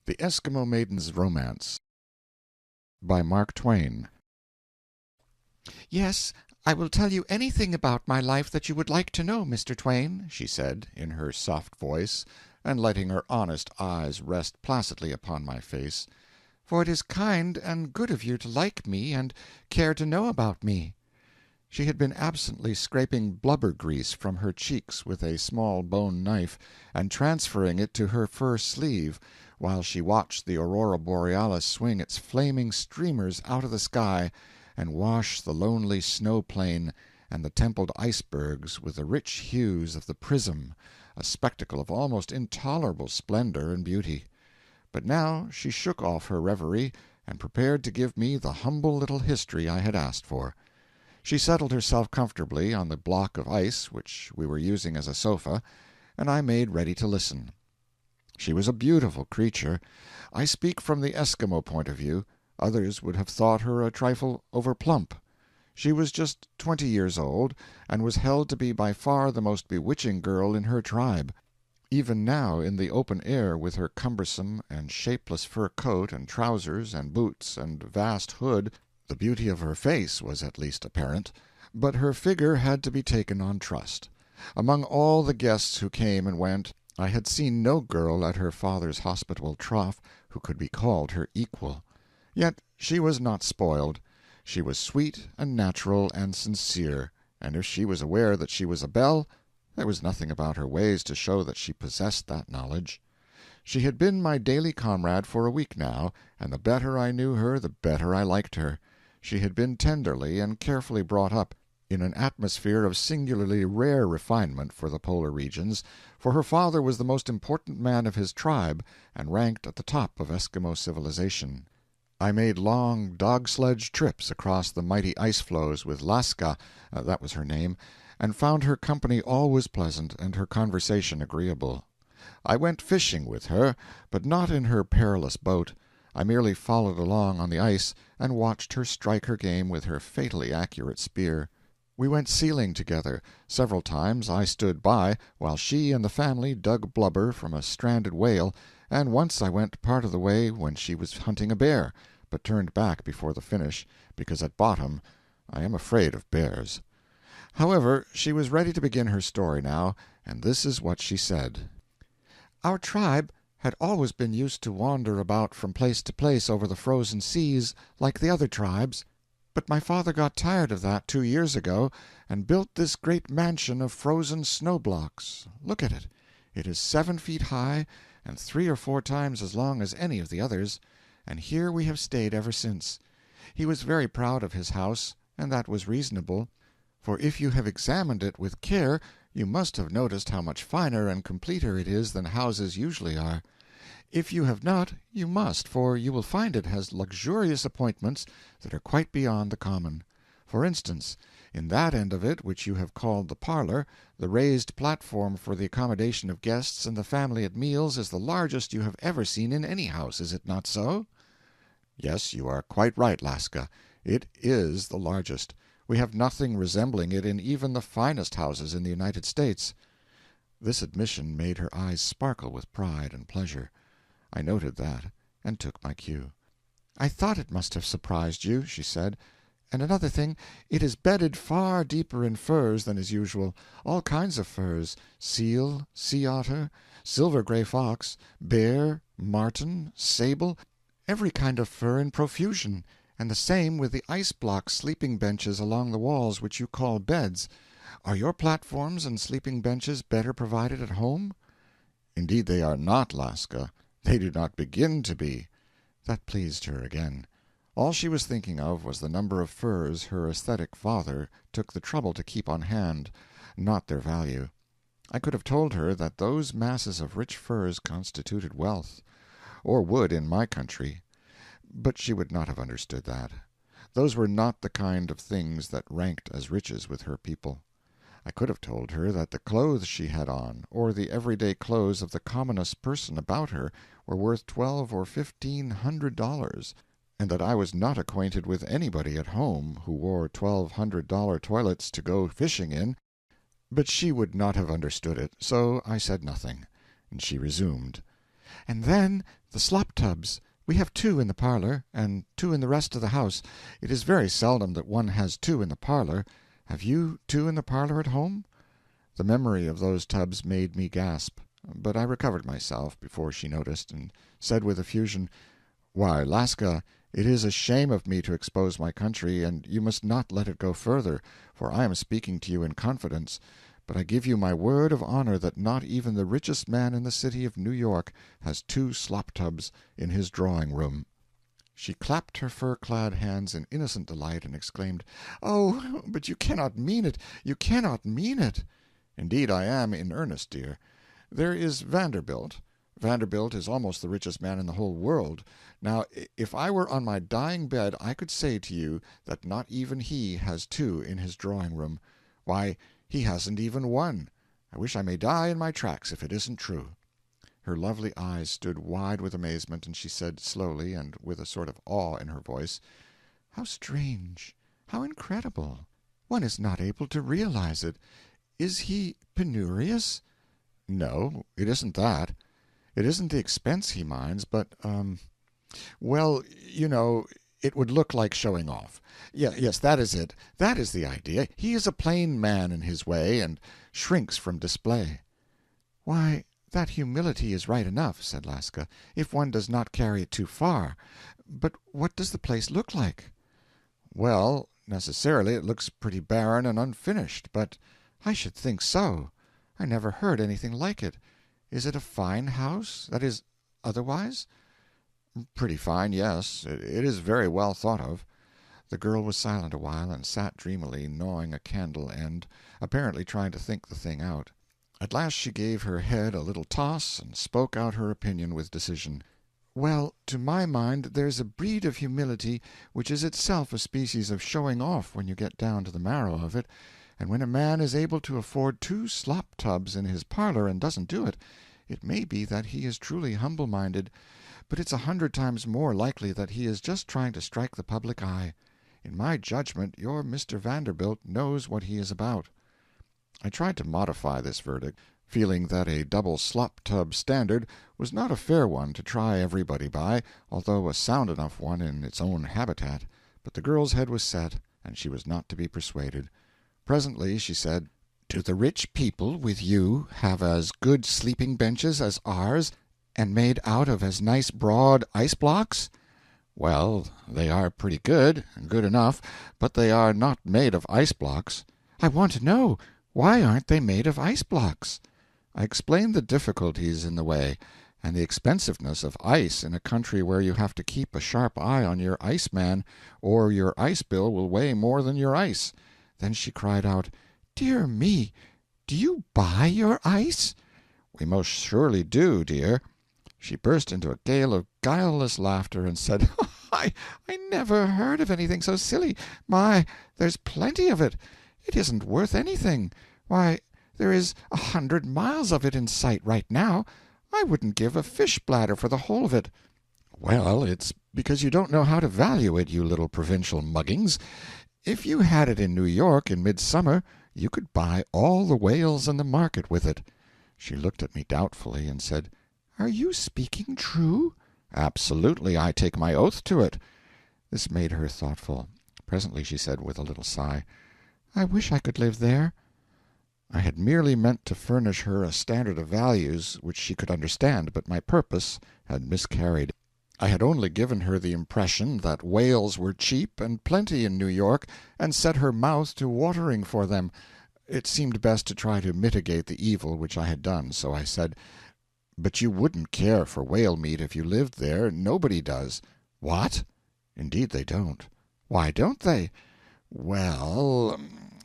The Esquimaux Maiden's Romance by Mark Twain. "Yes, I will tell you anything about my life that you would like to know, Mr. Twain," she said, in her soft voice, and letting her honest eyes rest placidly upon my face, "for it is kind and good of you to like me and care to know about me." She had been absently scraping blubber grease from her cheeks with a small bone knife, and transferring it to her fur sleeve, while she watched the aurora borealis swing its flaming streamers out of the sky and wash the lonely snow-plain and the templed icebergs with the rich hues of the prism, a spectacle of almost intolerable splendor and beauty. But now she shook off her reverie and prepared to give me the humble little history I had asked for. She settled herself comfortably on the block of ice which we were using as a sofa, and I made ready to listen. She was a beautiful creature. I speak from the Esquimaux point of view. Others would have thought her a trifle overplump. She was just 20 years old, and was held to be by far the most bewitching girl in her tribe. Even now, in the open air, with her cumbersome and shapeless fur coat and trousers and boots and vast hood, the beauty of her face was at least apparent, but her figure had to be taken on trust. Among all the guests who came and went, I had seen no girl at her father's hospitable trough who could be called her equal. Yet she was not spoiled. She was sweet and natural and sincere, and if she was aware that she was a belle, there was nothing about her ways to show that she possessed that knowledge. She had been my daily comrade for a week now, and the better I knew her the better I liked her. She had been tenderly and carefully brought up, in an atmosphere of singularly rare refinement for the polar regions, for her father was the most important man of his tribe, and ranked at the top of Esquimaux civilization. I made long dog-sledge trips across the mighty ice-floes with Laska, that was her name, and found her company always pleasant and her conversation agreeable. I went fishing with her, but not in her perilous boat. I merely followed along on the ice and watched her strike her game with her fatally accurate spear. We went sealing together. Several times I stood by while she and the family dug blubber from a stranded whale, and once I went part of the way when she was hunting a bear, but turned back before the finish, because at bottom I am afraid of bears. However, she was ready to begin her story now, and this is what she said. "Our tribe had always been used to wander about from place to place over the frozen seas, like the other tribes. But my father got tired of that 2 years ago, and built this great mansion of frozen snow-blocks. Look at it. It is 7 feet high, and 3 or 4 times as long as any of the others, and here we have stayed ever since. He was very proud of his house, and that was reasonable, for if you have examined it with care you must have noticed how much finer and completer it is than houses usually are. If you have not, you must, for you will find it has luxurious appointments that are quite beyond the common. For instance, in that end of it which you have called the parlor, the raised platform for the accommodation of guests and the family at meals is the largest you have ever seen in any house, is it not so?" "Yes, you are quite right, Laska. It is the largest. We have nothing resembling it in even the finest houses in the United States." This admission made her eyes sparkle with pride and pleasure. I noted that, and took my cue. "I thought it must have surprised you," she said. "And another thing, it is bedded far deeper in furs than is usual. All kinds of furs: seal, sea-otter, silver-gray fox, bear, marten, sable, every kind of fur in profusion, and the same with the ice-block sleeping-benches along the walls which you call beds. Are your platforms and sleeping-benches better provided at home?" "Indeed they are not, Laska. They do not begin to be." That pleased her again. All she was thinking of was the number of furs her aesthetic father took the trouble to keep on hand, not their value. I could have told her that those masses of rich furs constituted wealth, or would in my country, but she would not have understood that. Those were not the kind of things that ranked as riches with her people. I could have told her that the clothes she had on, or the everyday clothes of the commonest person about her, were worth $1,200 or $1,500, and that I was not acquainted with anybody at home who wore $1,200 toilets to go fishing in, but she would not have understood it, so I said nothing, and she resumed. And then the slop-tubs. We have 2 in the parlor, and 2 in the rest of the house. It is very seldom that one has 2 in the parlor. Have you 2 in the parlor at home?" The memory of those tubs made me gasp, but I recovered myself before she noticed, and said with effusion, "Why, Lasca, it is a shame of me to expose my country, and you must not let it go further, for I am speaking to you in confidence. But I give you my word of honor that not even the richest man in the city of New York has 2 slop-tubs in his drawing-room." She clapped her fur-clad hands in innocent delight, and exclaimed, "Oh, but you cannot mean it! You cannot mean it!" "Indeed I am in earnest, dear. There is Vanderbilt. Vanderbilt is almost the richest man in the whole world. Now, if I were on my dying bed I could say to you that not even he has 2 in his drawing-room. Why, he hasn't even 1. I wish I may die in my tracks if it isn't true." Her lovely eyes stood wide with amazement, and she said, slowly, and with a sort of awe in her voice, "How strange! How incredible! One is not able to realize it. Is he penurious?" "No, it isn't that. It isn't the expense he minds, but, well, you know, it would look like showing off. Yes, that is it. That is the idea. He is a plain man in his way, and shrinks from display." "Why, that humility is right enough," said Lasca, "if one does not carry it too far. But what does the place look like?" "Well, necessarily it looks pretty barren and unfinished, but—" "I should think so. I never heard anything like it. Is it a fine house? That is, otherwise?" "Pretty fine, yes. It is very well thought of." The girl was silent a while, and sat dreamily gnawing a candle end, apparently trying to think the thing out. At last she gave her head a little toss, and spoke out her opinion with decision. "Well, to my mind there's a breed of humility which is itself a species of showing off when you get down to the marrow of it, and when a man is able to afford 2 slop-tubs in his parlor and doesn't do it, it may be that he is truly humble-minded, but it's 100 times more likely that he is just trying to strike the public eye. In my judgment, your Mr. Vanderbilt knows what he is about." I tried to modify this verdict, feeling that a double slop-tub standard was not a fair one to try everybody by, although a sound enough one in its own habitat, but the girl's head was set, and she was not to be persuaded. Presently she said, "Do the rich people with you have as good sleeping-benches as ours, and made out of as nice broad ice-blocks?" "Well, they are pretty good enough, but they are not made of ice-blocks." "I want to know. Why aren't they made of ice-blocks?" I explained the difficulties in the way, and the expensiveness of ice in a country where you have to keep a sharp eye on your iceman, or your ice bill will weigh more than your ice. Then she cried out, "Dear me! Do you buy your ice?" "We most surely do, dear." She burst into a gale of guileless laughter, and said, "I never heard of anything so silly. My, there's plenty of it. It isn't worth anything. Why, there is 100 miles of it in sight right now. I wouldn't give a fish-bladder for the whole of it." "Well, it's because you don't know how to value it, you little provincial muggings. If you had it in New York in midsummer, you could buy all the whales in the market with it." She looked at me doubtfully, and said, "Are you speaking true?" "Absolutely. I take my oath to it." This made her thoughtful. Presently she said, with a little sigh, "I wish I could live there." I had merely meant to furnish her a standard of values which she could understand, but my purpose had miscarried. I had only given her the impression that whales were cheap and plenty in New York, and set her mouth to watering for them. It seemed best to try to mitigate the evil which I had done, so I said, "But you wouldn't care for whale meat if you lived there. Nobody does." "What?" "Indeed they don't." "Why don't they?" "Well,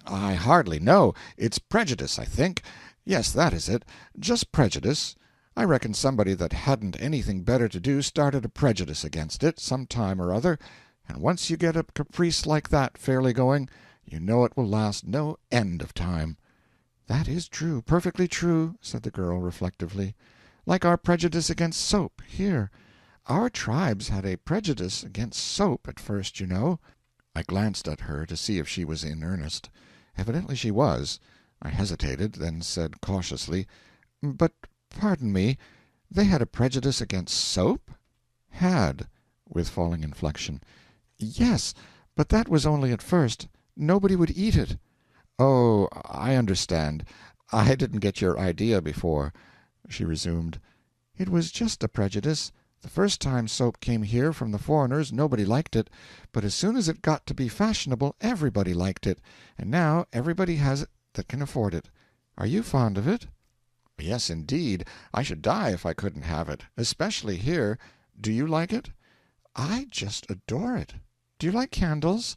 I hardly know. It's prejudice, I think. Yes, that is it. Just prejudice. I reckon somebody that hadn't anything better to do started a prejudice against it, some time or other, and once you get a caprice like that fairly going, you know it will last no end of time." "That is true, perfectly true," said the girl, reflectively. "Like our prejudice against soap, here. Our tribes had a prejudice against soap at first, you know." I glanced at her to see if she was in earnest. Evidently she was. I hesitated, then said cautiously, "But, pardon me, They had a prejudice against soap?" "Had," with falling inflection. "Yes, but that was only at first. Nobody would eat it." "Oh, I understand. I didn't get your idea before." She resumed. "It was just a prejudice. The first time soap came here from the foreigners nobody liked it, but as soon as it got to be fashionable everybody liked it, and now everybody has it that can afford it. Are you fond of it?" "Yes, indeed. I should die if I couldn't have it, especially here. Do you like it?" "I just adore it. Do you like candles?"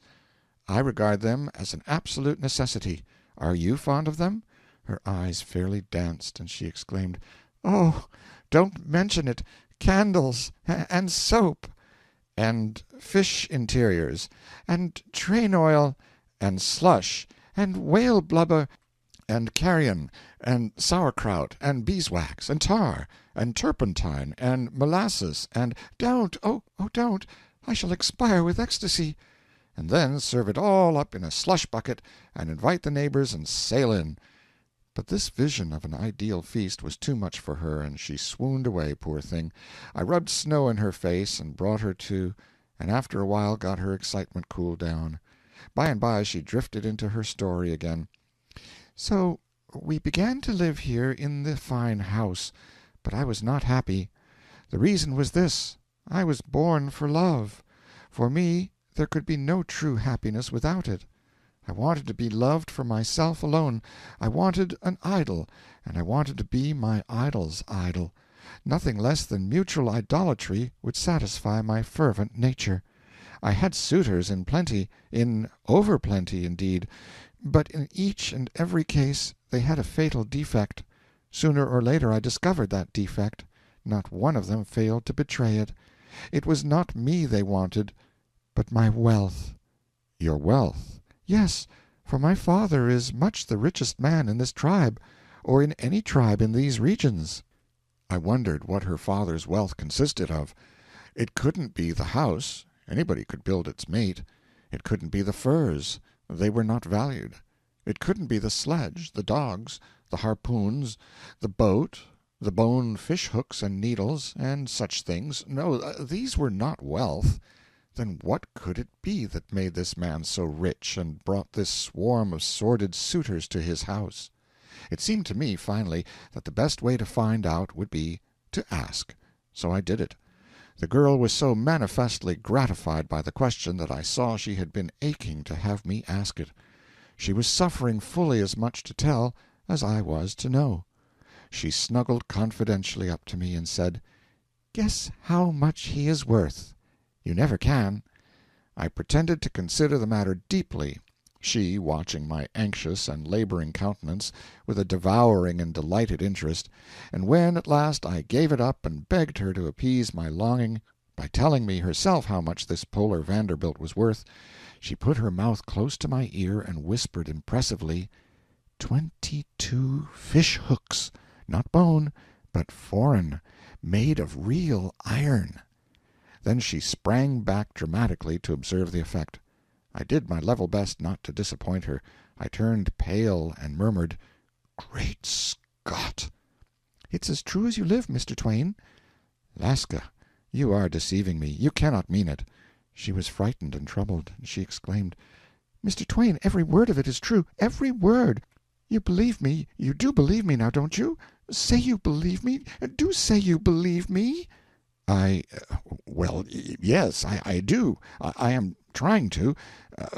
"I regard them as an absolute necessity. Are you fond of them?" Her eyes fairly danced, and she exclaimed, "Oh, don't mention it! Candles and soap!" "And fish interiors, and train oil, and slush, and whale blubber, and carrion, and sauerkraut, and beeswax, and tar, and turpentine, and molasses, and—" "Don't! Oh, don't! I shall expire with ecstasy." "And then serve it all up in a slush bucket, and invite the neighbors and sail in." But this vision of an ideal feast was too much for her, and she swooned away, poor thing. I rubbed snow in her face and brought her to, and after a while got her excitement cooled down. By and by she drifted into her story again. "So we began to live here in the fine house, but I was not happy. The reason was this: I was born for love. For me there could be no true happiness without it. I wanted to be loved for myself alone. I wanted an idol, and I wanted to be my idol's idol. Nothing less than mutual idolatry would satisfy my fervent nature. I had suitors in plenty, in over plenty, indeed, but in each and every case they had a fatal defect. Sooner or later I discovered that defect. Not one of them failed to betray it. It was not me they wanted, but my wealth." "Your wealth?" "Yes, for my father is much the richest man in this tribe, or in any tribe in these regions." I wondered what her father's wealth consisted of. It couldn't be the house. Anybody could build its mate. It couldn't be the furs. They were not valued. It couldn't be the sledge, the dogs, the harpoons, the boat, the bone fish hooks and needles, and such things. No, these were not wealth. Then what could it be that made this man so rich and brought this swarm of sordid suitors to his house? It seemed to me, finally, that the best way to find out would be to ask. So I did it. The girl was so manifestly gratified by the question that I saw she had been aching to have me ask it. She was suffering fully as much to tell as I was to know. She snuggled confidentially up to me and said, "Guess how much he is worth." "You never can." I pretended to consider the matter deeply, she watching my anxious and laboring countenance with a devouring and delighted interest, and when at last I gave it up and begged her to appease my longing by telling me herself how much this polar Vanderbilt was worth, she put her mouth close to my ear and whispered impressively, "22 fish hooks, not bone, but foreign, made of real iron." Then she sprang back dramatically to observe the effect. I did my level best not to disappoint her. I turned pale and murmured, "Great Scott!" "It's as true as you live, Mr. Twain." "Lasca, you are deceiving me. You cannot mean it." She was frightened and troubled. She exclaimed, "Mr. Twain, every word of it is true, every word. You believe me, you do believe me now, don't you? Say you believe me. Do say you believe me." Well, yes, I do. I am trying to.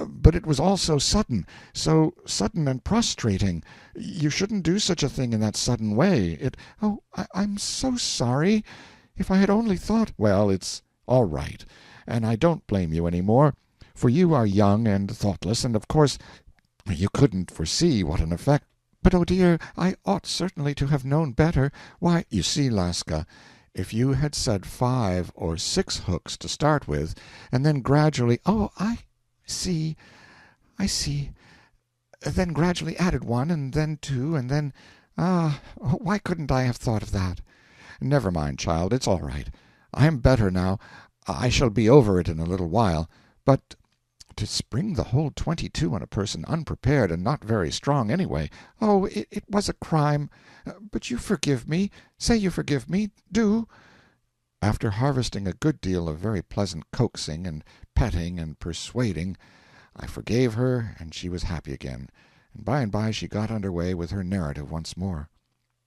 But it was all so sudden and prostrating. You shouldn't do such a thing in that sudden way. Oh, I'm so sorry. If I had only thought—" "Well, it's all right, and I don't blame you any more, for you are young and thoughtless, and of course you couldn't foresee what an effect—" "But, oh dear, I ought certainly to have known better. Why—" "You see, Lasca, if you had said 5 or 6 hooks to start with, and then gradually—" "Oh, I see, I see. Then gradually added 1, and then 2, and then— why couldn't I have thought of that?" "Never mind, child, it's all right. I am better now. I shall be over it in a little while. But to spring the whole 22 on a person unprepared and not very strong anyway. Oh, it was a crime. But you forgive me. Say you forgive me. Do." After harvesting a good deal of very pleasant coaxing and petting and persuading, I forgave her, and she was happy again, and by she got under way with her narrative once more.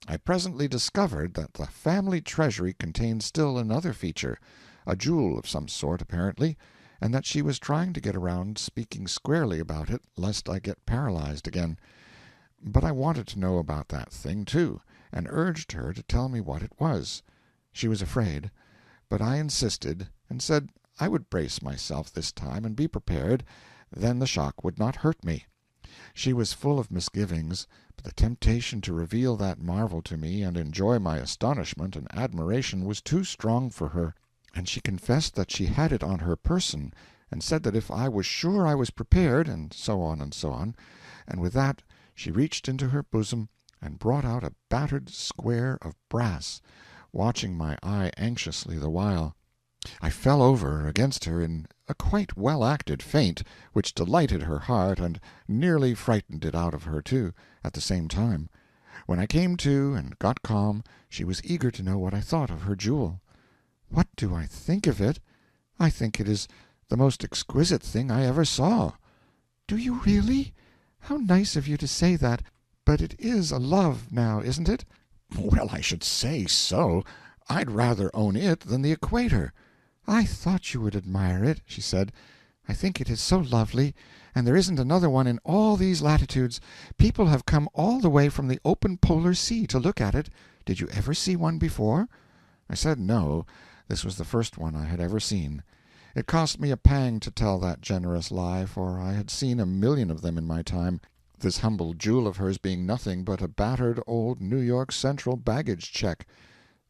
I presently discovered that the family treasury contained still another feature, a jewel of some sort, apparently, and that she was trying to get around speaking squarely about it, lest I get paralyzed again. But I wanted to know about that thing, too, and urged her to tell me what it was. She was afraid, but I insisted, and said I would brace myself this time and be prepared, then the shock would not hurt me. She was full of misgivings, but the temptation to reveal that marvel to me and enjoy my astonishment and admiration was too strong for her, and she confessed that she had it on her person, and said that if I was sure I was prepared, and so on and so on, and with that she reached into her bosom and brought out a battered square of brass, watching my eye anxiously the while. I fell over against her in a quite well-acted faint, which delighted her heart and nearly frightened it out of her, too, at the same time. When I came to and got calm, she was eager to know what I thought of her jewel. "What do I think of it? I think it is the most exquisite thing I ever saw." "Do you really? How nice of you to say that. But it is a love, now, isn't it?" "Well, I should say so. I'd rather own it than the equator." "I thought you would admire it," she said. "I think it is so lovely, and there isn't another one in all these latitudes. People have come all the way from the open polar sea to look at it. Did you ever see one before?" I said no, this was the first one I had ever seen. It cost me a pang to tell that generous lie, for I had seen a million of them in my time, this humble jewel of hers being nothing but a battered old New York Central baggage check.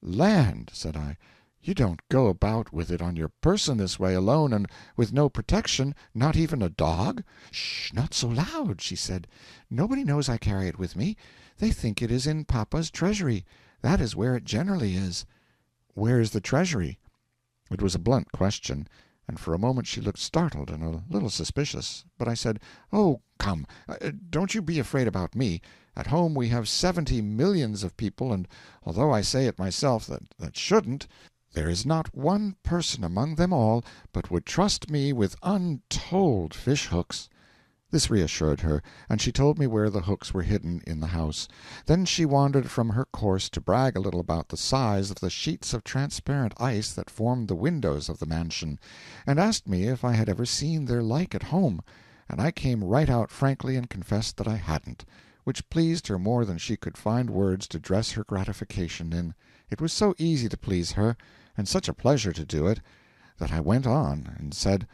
"Land," said I, "you don't go about with it on your person this way alone, and with no protection, not even a dog?" "Sh! Not so loud," she said. "Nobody knows I carry it with me. They think it is in papa's treasury. That is where it generally is." "Where is the treasury?" It was a blunt question, and for a moment she looked startled and a little suspicious. But I said, "Oh, come, don't you be afraid about me. At home we have 70 millions of people, and although I say it myself that shouldn't, there is not one person among them all but would trust me with untold fish-hooks." This reassured her, and she told me where the hooks were hidden in the house. Then she wandered from her course to brag a little about the size of the sheets of transparent ice that formed the windows of the mansion, and asked me if I had ever seen their like at home, and I came right out frankly and confessed that I hadn't, which pleased her more than she could find words to dress her gratification in. It was so easy to please her, and such a pleasure to do it, that I went on and said,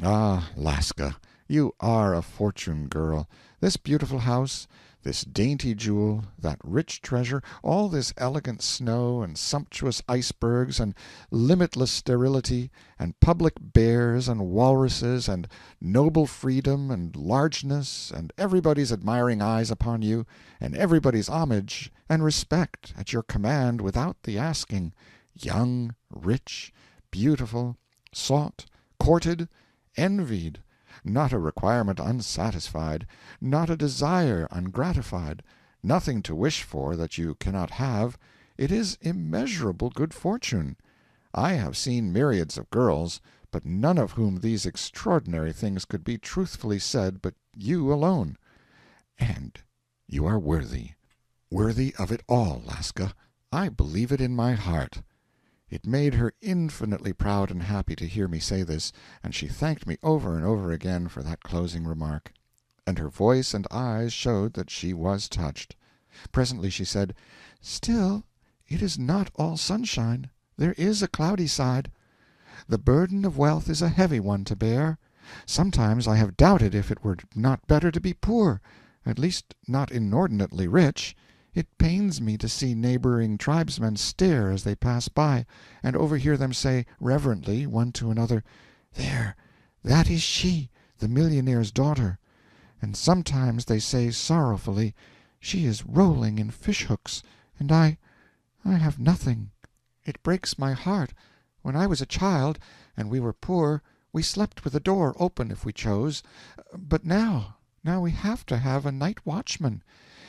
"Ah, Lasca, you are a fortune girl. This beautiful house, this dainty jewel, that rich treasure, all this elegant snow and sumptuous icebergs and limitless sterility, and public bears and walruses and noble freedom and largeness, and everybody's admiring eyes upon you, and everybody's homage and respect at your command without the asking, young, rich, beautiful, sought, courted, envied, not a requirement unsatisfied, not a desire ungratified, nothing to wish for that you cannot have, it is immeasurable good fortune. I have seen myriads of girls, but none of whom these extraordinary things could be truthfully said but you alone. And you are worthy of it all, Lasca. I believe it in my heart." It made her infinitely proud and happy to hear me say this, and she thanked me over and over again for that closing remark. And her voice and eyes showed that she was touched. Presently she said, "Still, it is not all sunshine. There is a cloudy side. The burden of wealth is a heavy one to bear. Sometimes I have doubted if it were not better to be poor, at least not inordinately rich. It pains me to see neighboring tribesmen stare as they pass by, and overhear them say reverently, one to another, 'There, that is she, the millionaire's daughter.' And sometimes they say sorrowfully, 'She is rolling in fish-hooks, and I have nothing.' It breaks my heart. When I was a child, and we were poor, We slept with the door open if we chose. But now we have to have a night watchman.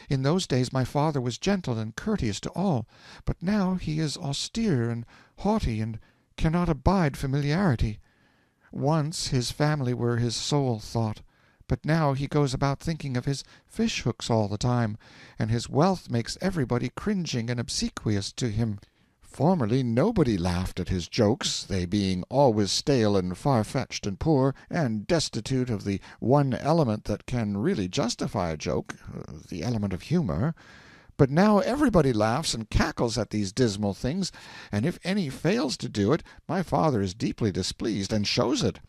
In those days my father was gentle and courteous to all, but now he is austere and haughty and cannot abide familiarity. Once his family were his sole thought, but now he goes about thinking of his fish-hooks all the time, and his wealth makes everybody cringing and obsequious to him. Formerly nobody laughed at his jokes, they being always stale and far-fetched and poor, and destitute of the one element that can really justify a joke, the element of humor. But now everybody laughs and cackles at these dismal things, and if any fails to do it, my father is deeply displeased, and shows it.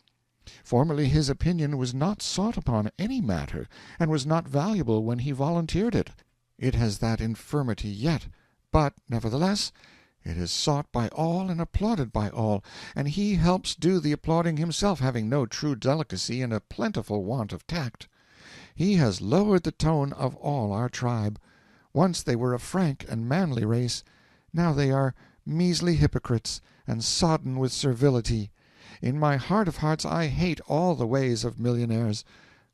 Formerly his opinion was not sought upon any matter, and was not valuable when he volunteered it. It has that infirmity yet, but, nevertheless, it is sought by all and applauded by all, and he helps do the applauding himself, having no true delicacy and a plentiful want of tact. He has lowered the tone of all our tribe. Once they were a frank and manly race, now they are measly hypocrites, and sodden with servility. In my heart of hearts I hate all the ways of millionaires.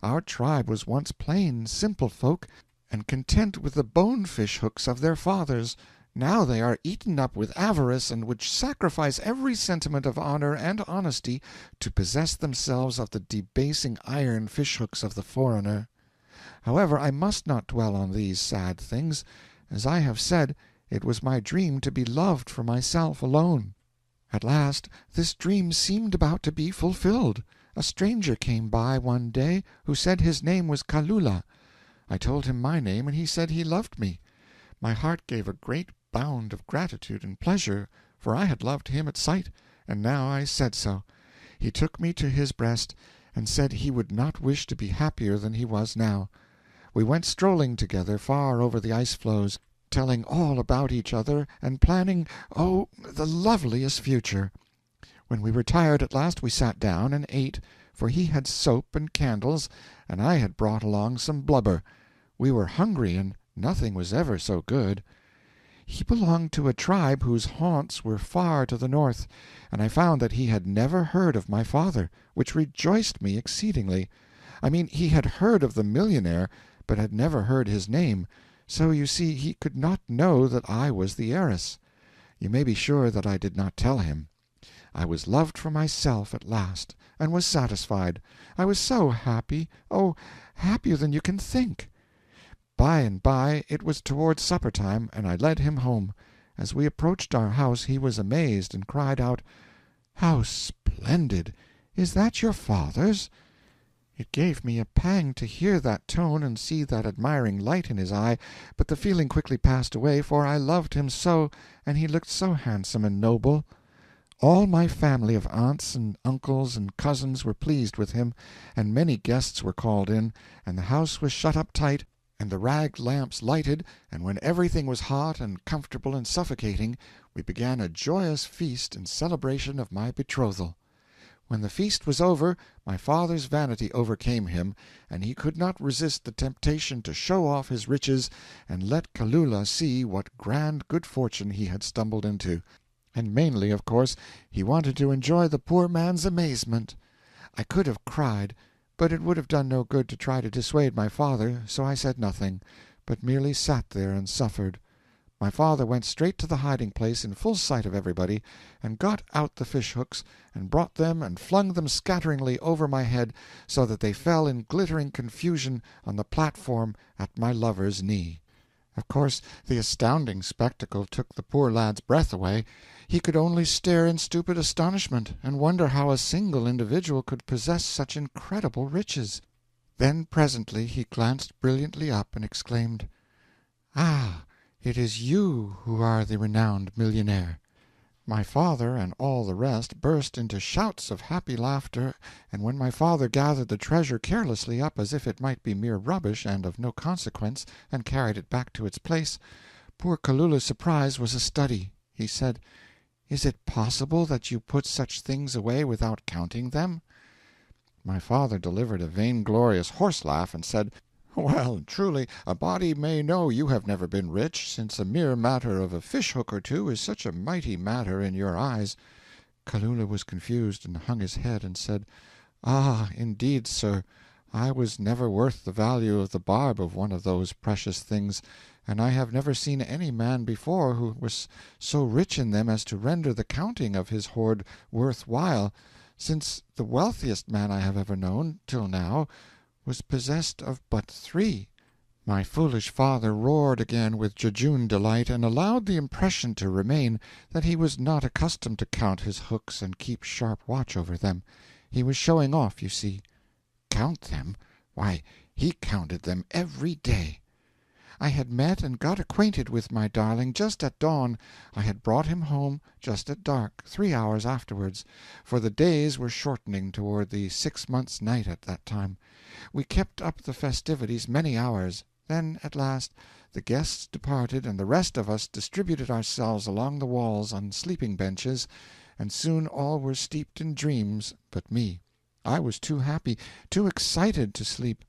Our tribe was once plain, simple folk, and content with the bone-fish hooks of their fathers. Now they are eaten up with avarice, and would sacrifice every sentiment of honor and honesty to possess themselves of the debasing iron fish-hooks of the foreigner. However, I must not dwell on these sad things. As I have said, it was my dream to be loved for myself alone. At last this dream seemed about to be fulfilled. A stranger came by one day, who said his name was Kalula. I told him my name, and he said he loved me. My heart gave a great bound of gratitude and pleasure, for I had loved him at sight, and now I said so. He took me to his breast, and said he would not wish to be happier than he was now. We went strolling together far over the ice-floes, telling all about each other, and planning, oh, the loveliest future. When we were tired at last we sat down and ate, for he had soap and candles, and I had brought along some blubber. We were hungry, and nothing was ever so good. He belonged to a tribe whose haunts were far to the north, and I found that he had never heard of my father, which rejoiced me exceedingly. I mean, he had heard of the millionaire, but had never heard his name, so you see he could not know that I was the heiress. You may be sure that I did not tell him. I was loved for myself at last, and was satisfied. I was so happy, oh, happier than you can think. By and by it was toward supper-time, and I led him home. As we approached our house he was amazed, and cried out, "How splendid! Is that your father's?" It gave me a pang to hear that tone and see that admiring light in his eye, but the feeling quickly passed away, for I loved him so, and he looked so handsome and noble. All my family of aunts and uncles and cousins were pleased with him, and many guests were called in, and the house was shut up tight, and the rag lamps lighted, and when everything was hot and comfortable and suffocating, we began a joyous feast in celebration of my betrothal. When the feast was over, my father's vanity overcame him, and he could not resist the temptation to show off his riches and let Kalula see what grand good fortune he had stumbled into. And mainly, of course, he wanted to enjoy the poor man's amazement. I could have cried, but it would have done no good to try to dissuade my father, so I said nothing, but merely sat there and suffered. My father went straight to the hiding-place in full sight of everybody, and got out the fish-hooks, and brought them and flung them scatteringly over my head, so that they fell in glittering confusion on the platform at my lover's knee. Of course the astounding spectacle took the poor lad's breath away. He could only stare in stupid astonishment, and wonder how a single individual could possess such incredible riches. Then presently he glanced brilliantly up, and exclaimed, "Ah, it is you who are the renowned millionaire." My father and all the rest burst into shouts of happy laughter, and when my father gathered the treasure carelessly up as if it might be mere rubbish and of no consequence, and carried it back to its place, poor Kalula's surprise was a study. He said, "Is it possible that you put such things away without counting them?" My father delivered a vainglorious horse-laugh, and said, "Well, truly, a body may know you have never been rich, since a mere matter of a fish-hook or two is such a mighty matter in your eyes. Kalula was confused, and hung his head, and said, "Ah, indeed, sir, I was never worth the value of the barb of one of those precious things, and I have never seen any man before who was so rich in them as to render the counting of his hoard worth while, since the wealthiest man I have ever known, till now, was possessed of but 3. My foolish father roared again with jejune delight, and allowed the impression to remain that he was not accustomed to count his hooks and keep sharp watch over them. He was showing off, you see. Count them? Why, he counted them every day. I had met and got acquainted with my darling just at dawn. I had brought him home just at dark, 3 hours afterwards, for the days were shortening toward the 6 months' night at that time. We kept up the festivities many hours. Then, at last, the guests departed, and the rest of us distributed ourselves along the walls on sleeping benches, and soon all were steeped in dreams but me. I was too happy, too excited to sleep.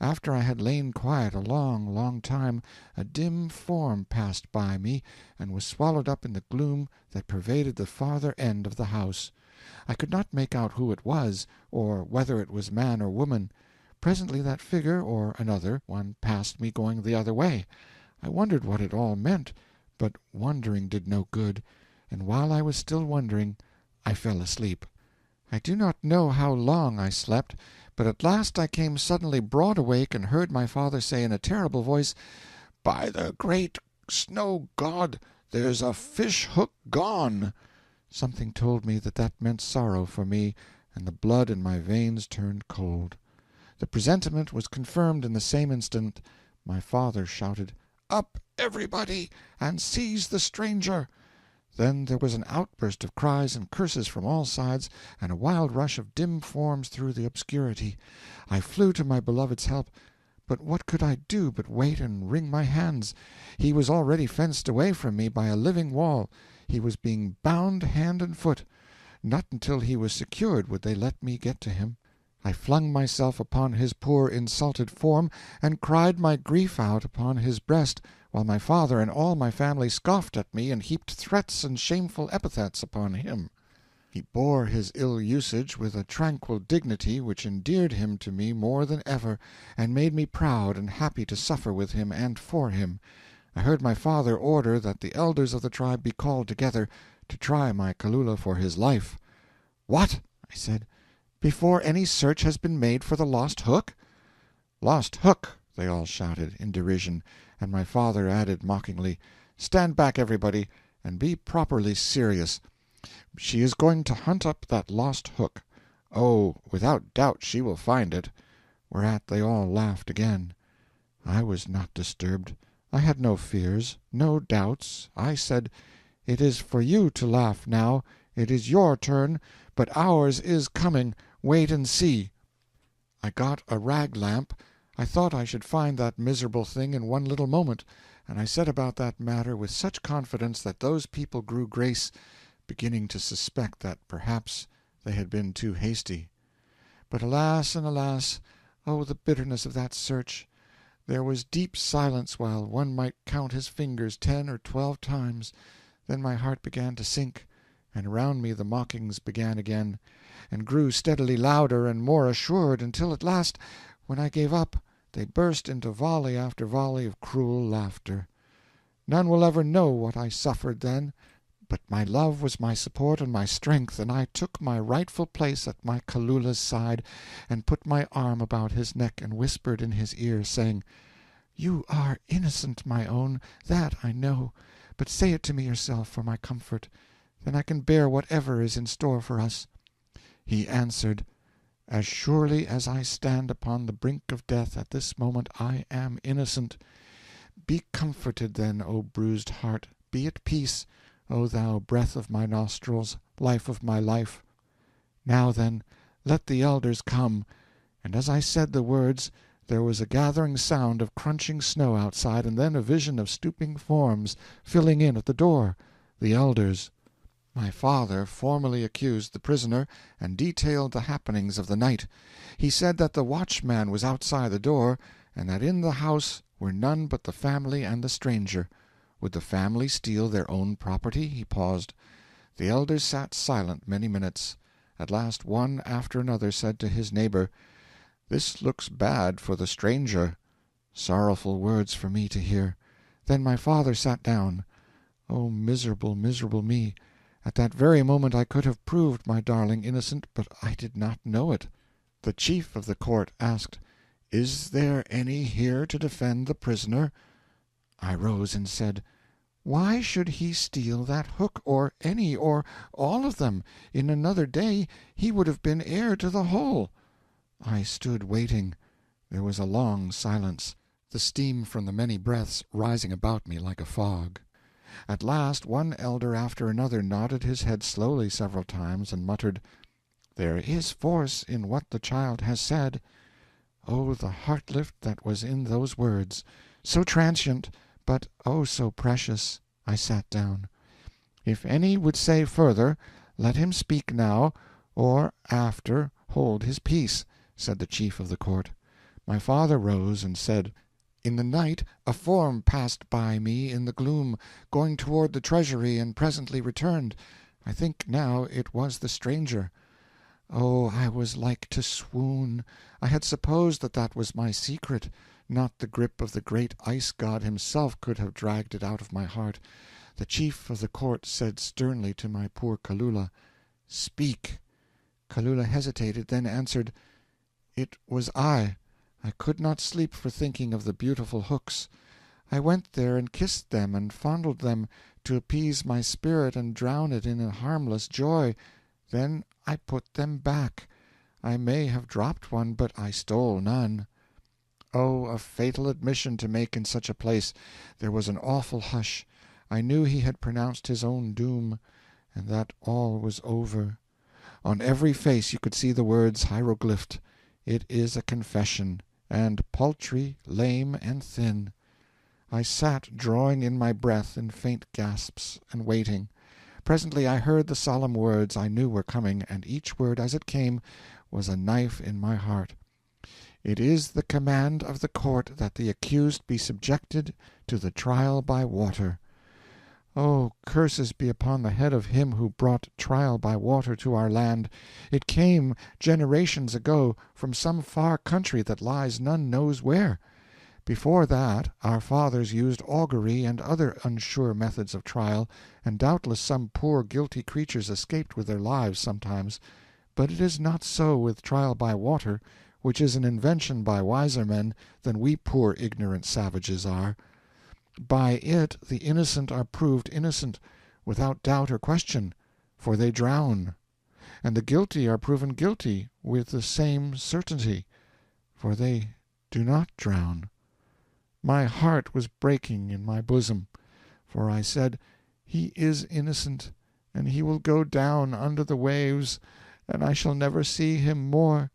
After I had lain quiet a long, long time, a dim form passed by me, and was swallowed up in the gloom that pervaded the farther end of the house. I could not make out who it was, or whether it was man or woman. Presently that figure, or another one, passed me going the other way. I wondered what it all meant, but wondering did no good, and while I was still wondering, I fell asleep. I do not know how long I slept, but at last I came suddenly broad awake, and heard my father say in a terrible voice, "By the great snow god, there's a fish-hook gone!" Something told me that that meant sorrow for me, and the blood in my veins turned cold. The presentiment was confirmed in the same instant. My father shouted, "Up, everybody, and seize the stranger!" Then there was an outburst of cries and curses from all sides, and a wild rush of dim forms through the obscurity. I flew to my beloved's help, but what could I do but wait and wring my hands? He was already fenced away from me by a living wall. He was being bound hand and foot. Not until he was secured would they let me get to him. I flung myself upon his poor insulted form, and cried my grief out upon his breast, while my father and all my family scoffed at me and heaped threats and shameful epithets upon him. He bore his ill usage with a tranquil dignity which endeared him to me more than ever, and made me proud and happy to suffer with him and for him. I heard my father order that the elders of the tribe be called together, to try my Kalula for his life. "What!" I said, "before any search has been made for the lost hook?" "Lost hook!" they all shouted, in derision, and my father added mockingly, "Stand back, everybody, and be properly serious. She is going to hunt up that lost hook. Oh, without doubt she will find it." Whereat they all laughed again. I was not disturbed. I had no fears, no doubts. I said, "It is for you to laugh now. It is your turn, but ours is coming. Wait and see." I got a rag lamp. I thought I should find that miserable thing in one little moment, and I set about that matter with such confidence that those people grew grace, beginning to suspect that perhaps they had been too hasty. But alas and alas, oh, the bitterness of that search! There was deep silence while one might count his fingers 10 or 12 times. Then my heart began to sink, and around me the mockings began again, and grew steadily louder and more assured, until at last, when I gave up, they burst into volley after volley of cruel laughter. None will ever know what I suffered then, but my love was my support and my strength, and I took my rightful place at my Kalula's side, and put my arm about his neck and whispered in his ear, saying, "You are innocent, my own, that I know, but say it to me yourself for my comfort, then I can bear whatever is in store for us." He answered, "As surely as I stand upon the brink of death at this moment, I am innocent. Be comforted, then, O bruised heart, be at peace, O thou breath of my nostrils, life of my life. Now, then, let the elders come." And as I said the words, there was a gathering sound of crunching snow outside, and then a vision of stooping forms filling in at the door, the elders. My father formally accused the prisoner, and detailed the happenings of the night. He said that the watchman was outside the door, and that in the house were none but the family and the stranger. Would the family steal their own property? He paused. The elders sat silent many minutes. At last one after another said to his neighbor, "This looks bad for the stranger." Sorrowful words for me to hear. Then my father sat down. Oh, miserable, miserable me! At that very moment I could have proved my darling innocent, but I did not know it. The chief of the court asked, "Is there any here to defend the prisoner?" I rose and said, "Why should he steal that hook, or any, or all of them? In another day he would have been heir to the whole." I stood waiting. There was a long silence, the steam from the many breaths rising about me like a fog. At last one elder after another nodded his head slowly several times and muttered, "There is force in what the child has said." Oh, the heart lift that was in those words! So transient, but oh so precious! I sat down. "If any would say further, let him speak now, or after hold his peace," said the chief of the court. My father rose and said, "In the night a form passed by me in the gloom, going toward the treasury, and presently returned. I think now it was the stranger. Oh, I was like to swoon. I had supposed that that was my secret. Not the grip of the great ice god himself could have dragged it out of my heart. The chief of the court said sternly to my poor Kalula, 'Speak.' Kalula hesitated, then answered, 'It was I. I could not sleep for thinking of the beautiful hooks. I went there and kissed them and fondled them, to appease my spirit and drown it in a harmless joy. Then I put them back. I may have dropped one, but I stole none.' Oh, a fatal admission to make in such a place! There was an awful hush. I knew he had pronounced his own doom, and that all was over. On every face you could see the words hieroglyphed, 'It is a confession,' and paltry, lame, and thin. I sat drawing in my breath in faint gasps, and waiting. Presently I heard the solemn words I knew were coming, and each word as it came was a knife in my heart. 'It is the command of the court that the accused be subjected to the trial by water.' Oh, curses be upon the head of him who brought trial by water to our land! It came, generations ago, from some far country that lies none knows where. Before that, our fathers used augury and other unsure methods of trial, and doubtless some poor guilty creatures escaped with their lives sometimes. But it is not so with trial by water, which is an invention by wiser men than we poor ignorant savages are. By it the innocent are proved innocent, without doubt or question, for they drown; and the guilty are proven guilty with the same certainty, for they do not drown. My heart was breaking in my bosom, for I said, 'He is innocent, and he will go down under the waves, and I shall never see him more.'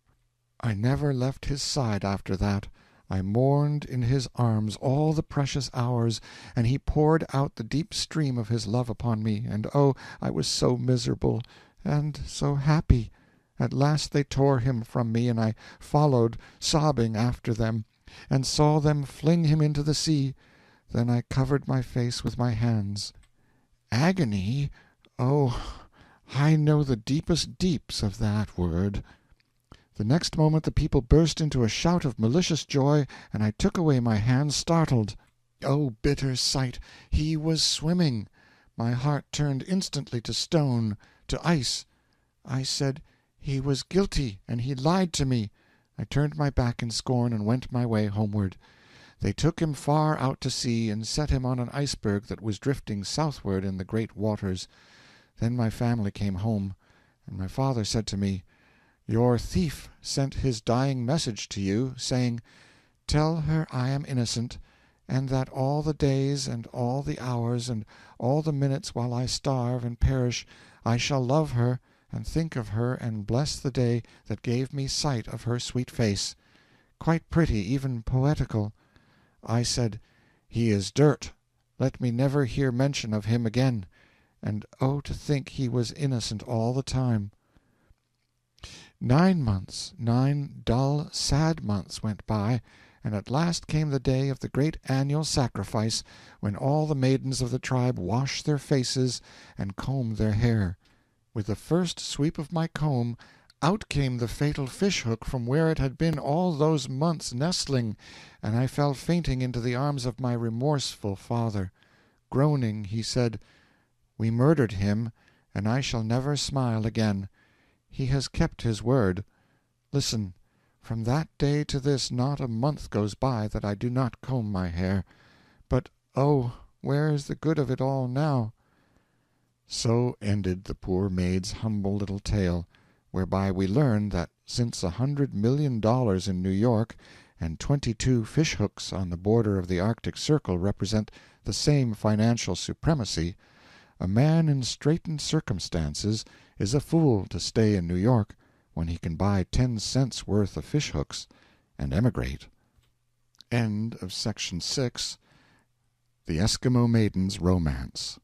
I never left his side after that. I mourned in his arms all the precious hours, and he poured out the deep stream of his love upon me, and oh, I was so miserable, and so happy. At last they tore him from me, and I followed, sobbing, after them, and saw them fling him into the sea. Then I covered my face with my hands. Agony! Oh, I know the deepest deeps of that word. The next moment the people burst into a shout of malicious joy, and I took away my hands, startled. Oh, bitter sight! He was swimming! My heart turned instantly to stone, to ice. I said, 'He was guilty, and he lied to me.' I turned my back in scorn and went my way homeward. They took him far out to sea, and set him on an iceberg that was drifting southward in the great waters. Then my family came home, and my father said to me, 'Your thief sent his dying message to you, saying, "Tell her I am innocent, and that all the days and all the hours and all the minutes while I starve and perish I shall love her and think of her and bless the day that gave me sight of her sweet face." Quite pretty, even poetical. I said, "He is dirt. Let me never hear mention of him again." And oh, to think he was innocent all the time. 9 months, 9 dull, sad months went by, and at last came the day of the great annual sacrifice, when all the maidens of the tribe wash their faces and comb their hair. With the first sweep of my comb, out came the fatal fish-hook from where it had been all those months nestling, and I fell fainting into the arms of my remorseful father. Groaning, he said, "We murdered him, and I shall never smile again. He has kept his word. Listen, from that day to this not a month goes by that I do not comb my hair. But, oh, where is the good of it all now?" So ended the poor maid's humble little tale, whereby we learn that since $100,000,000 in New York and 22 fish-hooks on the border of the Arctic Circle represent the same financial supremacy, a man in straitened circumstances is a fool to stay in New York when he can buy 10 cents worth of fish-hooks and emigrate. End of section 6. The Esquimaux Maiden's Romance.